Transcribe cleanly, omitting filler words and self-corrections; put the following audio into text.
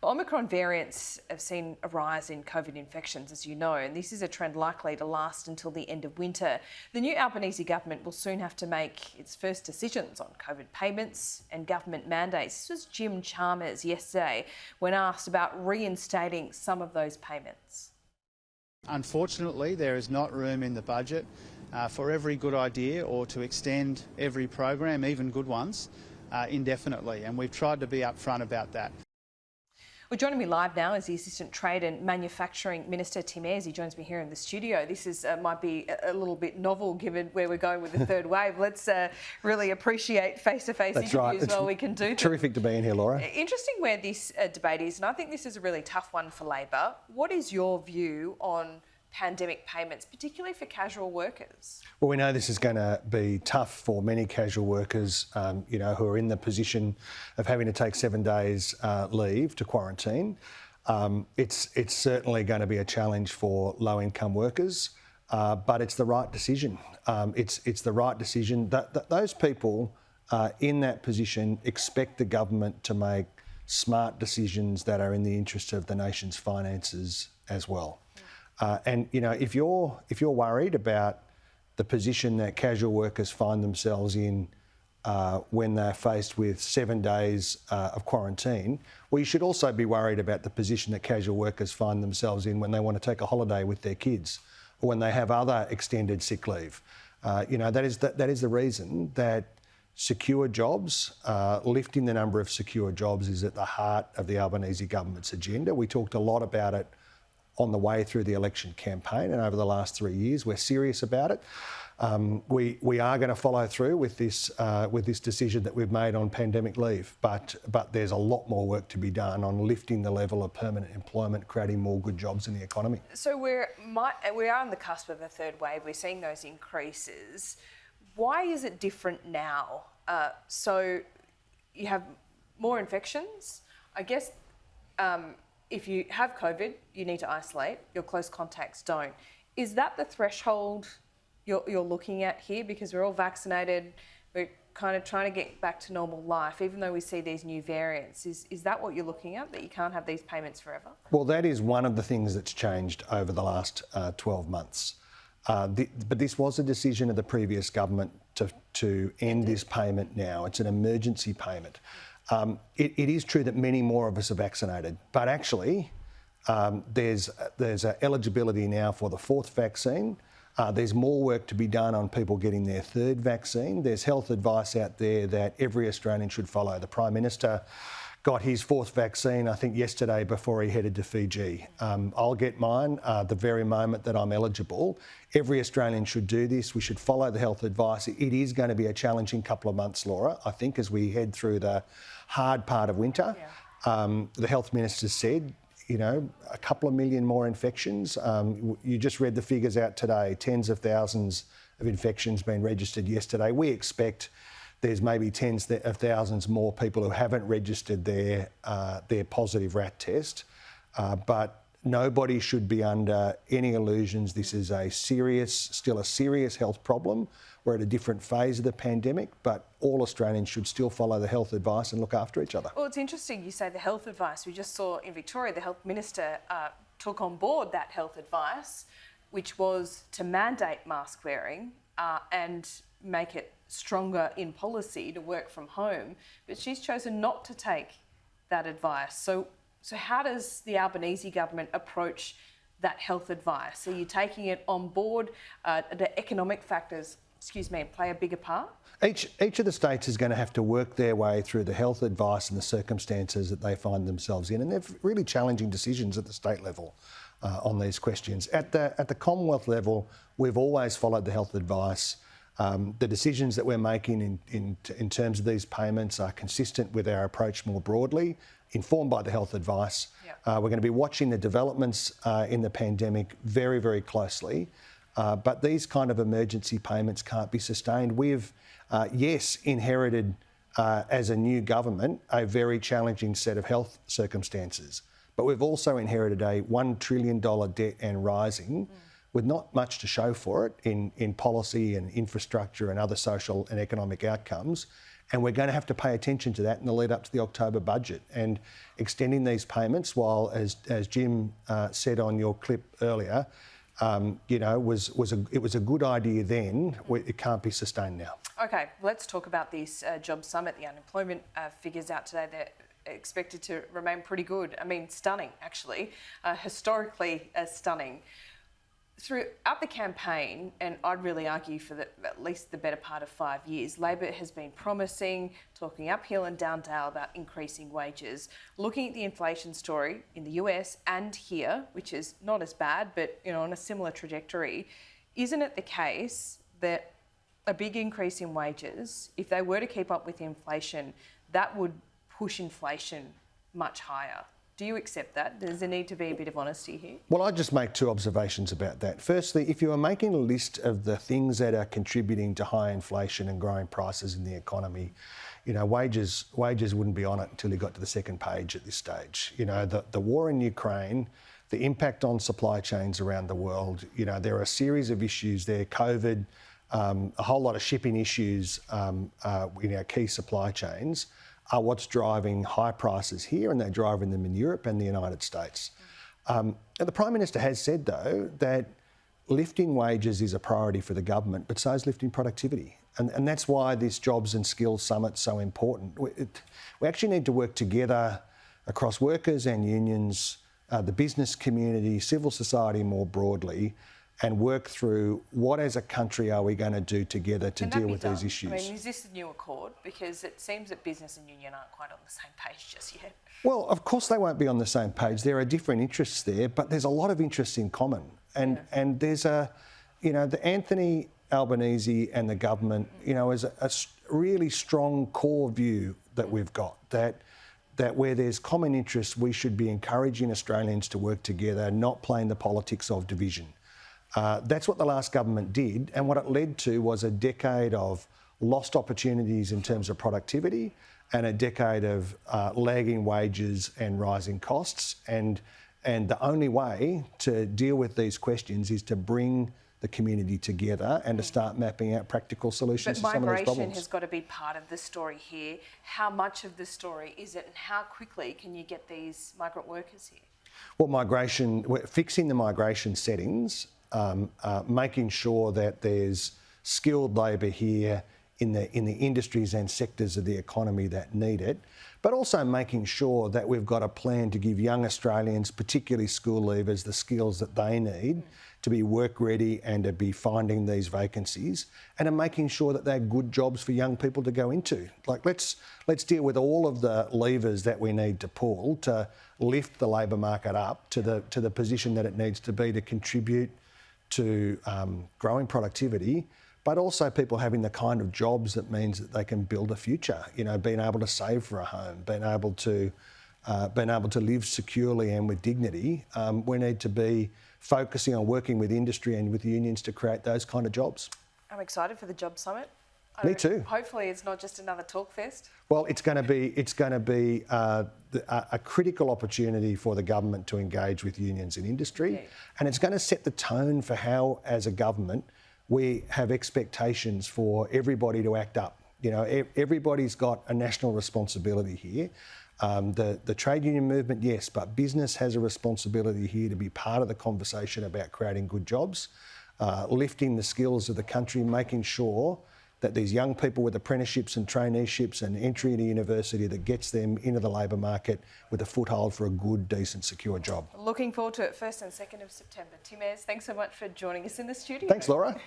Omicron variants have seen a rise in COVID infections, as you know, and this is a trend likely to last until the end of winter. The new Albanese government will soon have to make its first decisions on COVID payments and government mandates. This was Jim Chalmers yesterday when asked about reinstating some of those payments. Unfortunately, there is not room in the budget for every good idea or to extend every program, even good ones, indefinitely, and we've tried to be upfront about that. Well, joining me live now is the Assistant Trade and Manufacturing Minister, Tim Ayres. He joins me here in the studio. This is might be a little bit novel given where we're going with the third wave. Let's really appreciate face-to-face interviews while we can do them. Terrific to be in here, Laura. Interesting where this debate is, and I think this is a really tough one for Labor. What is your view on pandemic payments, particularly for casual workers? Well, we know this is going to be tough for many casual workers, who are in the position of having to take 7 days leave to quarantine. It's certainly going to be a challenge for low-income workers, but it's the right decision. It's the right decision. Those people in that position expect the government to make smart decisions that are in the interest of the nation's finances as well. If you're worried about the position that casual workers find themselves in when they're faced with 7 days of quarantine, well, you should also be worried about the position that casual workers find themselves in when they want to take a holiday with their kids or when they have other extended sick leave. That is the reason that secure jobs, lifting the number of secure jobs is at the heart of the Albanese government's agenda. We talked a lot about it on the way through the election campaign and over the last 3 years. We're serious about it. We are going to follow through with this decision that we've made on pandemic leave, but there's a lot more work to be done on lifting the level of permanent employment, creating more good jobs in the economy. So we are on the cusp of a third wave. We're seeing those increases. Why is it different now? So you have more infections, I guess. If you have COVID, you need to isolate. Your close contacts don't. Is that the threshold you're looking at here? Because we're all vaccinated, we're kind of trying to get back to normal life, even though we see these new variants. Is that what you're looking at, that you can't have these payments forever? Well, that is one of the things that's changed over the last 12 months. But this was a decision of the previous government to end this payment now. It's an emergency payment. It is true that many more of us are vaccinated, but actually there's eligibility now for the fourth vaccine. There's more work to be done on people getting their third vaccine. There's health advice out there that every Australian should follow. The Prime Minister got his fourth vaccine, I think, yesterday before he headed to Fiji. I'll get mine the very moment that I'm eligible. Every Australian should do this. We should follow the health advice. It is going to be a challenging couple of months, Laura, I think, as we head through the hard part of winter. Yeah. The Health Minister said, a couple of million more infections. You just read the figures out today, tens of thousands of infections being registered yesterday. We expect there's maybe tens of thousands more people who haven't registered their positive RAT test, but nobody should be under any illusions. This is still a serious health problem. We're at a different phase of the pandemic, but all Australians should still follow the health advice and look after each other. Well, it's interesting you say the health advice. We just saw in Victoria, the Health Minister took on board that health advice, which was to mandate mask wearing and make it stronger in policy to work from home, but she's chosen not to take that advice. So how does the Albanese government approach that health advice? Are you taking it on board? The economic factors, play a bigger part? Each of the states is going to have to work their way through the health advice and the circumstances that they find themselves in, and they're really challenging decisions at the state level on these questions. At the Commonwealth level, we've always followed the health advice. The decisions that we're making in terms of these payments are consistent with our approach more broadly, informed by the health advice. Yep. We're going to be watching the developments in the pandemic very, very closely. But these kind of emergency payments can't be sustained. We've, inherited as a new government a very challenging set of health circumstances. But we've also inherited a $1 trillion debt and rising with not much to show for it in policy and infrastructure and other social and economic outcomes. And we're going to have to pay attention to that in the lead up to the October budget. And extending these payments, while, as Jim said on your clip earlier, it was a good idea then, it can't be sustained now. Okay, let's talk about this job summit. The unemployment figures out today, they're expected to remain pretty good. I mean, stunning, actually, historically stunning. Throughout the campaign, and I'd really argue for at least the better part of 5 years, Labor has been promising, talking uphill and down dale about increasing wages. Looking at the inflation story in the US and here, which is not as bad, but on a similar trajectory, isn't it the case that a big increase in wages, if they were to keep up with inflation, that would push inflation much higher? Do you accept that? Does there need to be a bit of honesty here? Well, I'd just make two observations about that. Firstly, if you were making a list of the things that are contributing to high inflation and growing prices in the economy, wages wouldn't be on it until you got to the second page at this stage. The war in Ukraine, the impact on supply chains around the world, there are a series of issues there, COVID, a whole lot of shipping issues in our key supply chains are what's driving high prices here, and they're driving them in Europe and the United States. And the Prime Minister has said, though, that lifting wages is a priority for the government, but so is lifting productivity. And that's why this Jobs and Skills Summit's so important. We actually need to work together across workers and unions, the business community, civil society more broadly, and work through what as a country are we going to do together to deal with these issues. I mean, is this a new accord? Because it seems that business and union aren't quite on the same page just yet. Well, of course they won't be on the same page. There are different interests there, but there's a lot of interests in common. And there's the Anthony Albanese and the government, is a really strong core view that we've got, that where there's common interests, we should be encouraging Australians to work together, not playing the politics of division. That's what the last government did, and what it led to was a decade of lost opportunities in terms of productivity and a decade of lagging wages and rising costs. And the only way to deal with these questions is to bring the community together and to start mapping out practical solutions to some of these problems. But migration has got to be part of the story here. How much of the story is it, and how quickly can you get these migrant workers here? Well, fixing the migration settings, making sure that there's skilled labour here in the industries and sectors of the economy that need it, but also making sure that we've got a plan to give young Australians, particularly school leavers, the skills that they need to be work ready and to be finding these vacancies, and making sure that they're good jobs for young people to go into. Like, let's deal with all of the levers that we need to pull to lift the labour market up to the position that it needs to be to contribute to growing productivity, but also people having the kind of jobs that means that they can build a future. Being able to save for a home, being able to live securely and with dignity. We need to be focusing on working with industry and with unions to create those kind of jobs. I'm excited for the Job Summit. Me too. Hopefully, it's not just another talk fest. Well, it's going to be a critical opportunity for the government to engage with unions and industry, and it's going to set the tone for how, as a government, we have expectations for everybody to act up. Everybody's got a national responsibility here. The trade union movement, yes, but business has a responsibility here to be part of the conversation about creating good jobs, lifting the skills of the country, making sure that these young people with apprenticeships and traineeships and entry into university that gets them into the labour market with a foothold for a good, decent, secure job. Looking forward to it 1st and 2nd of September. Tim Ayres, thanks so much for joining us in the studio. Thanks, Laura.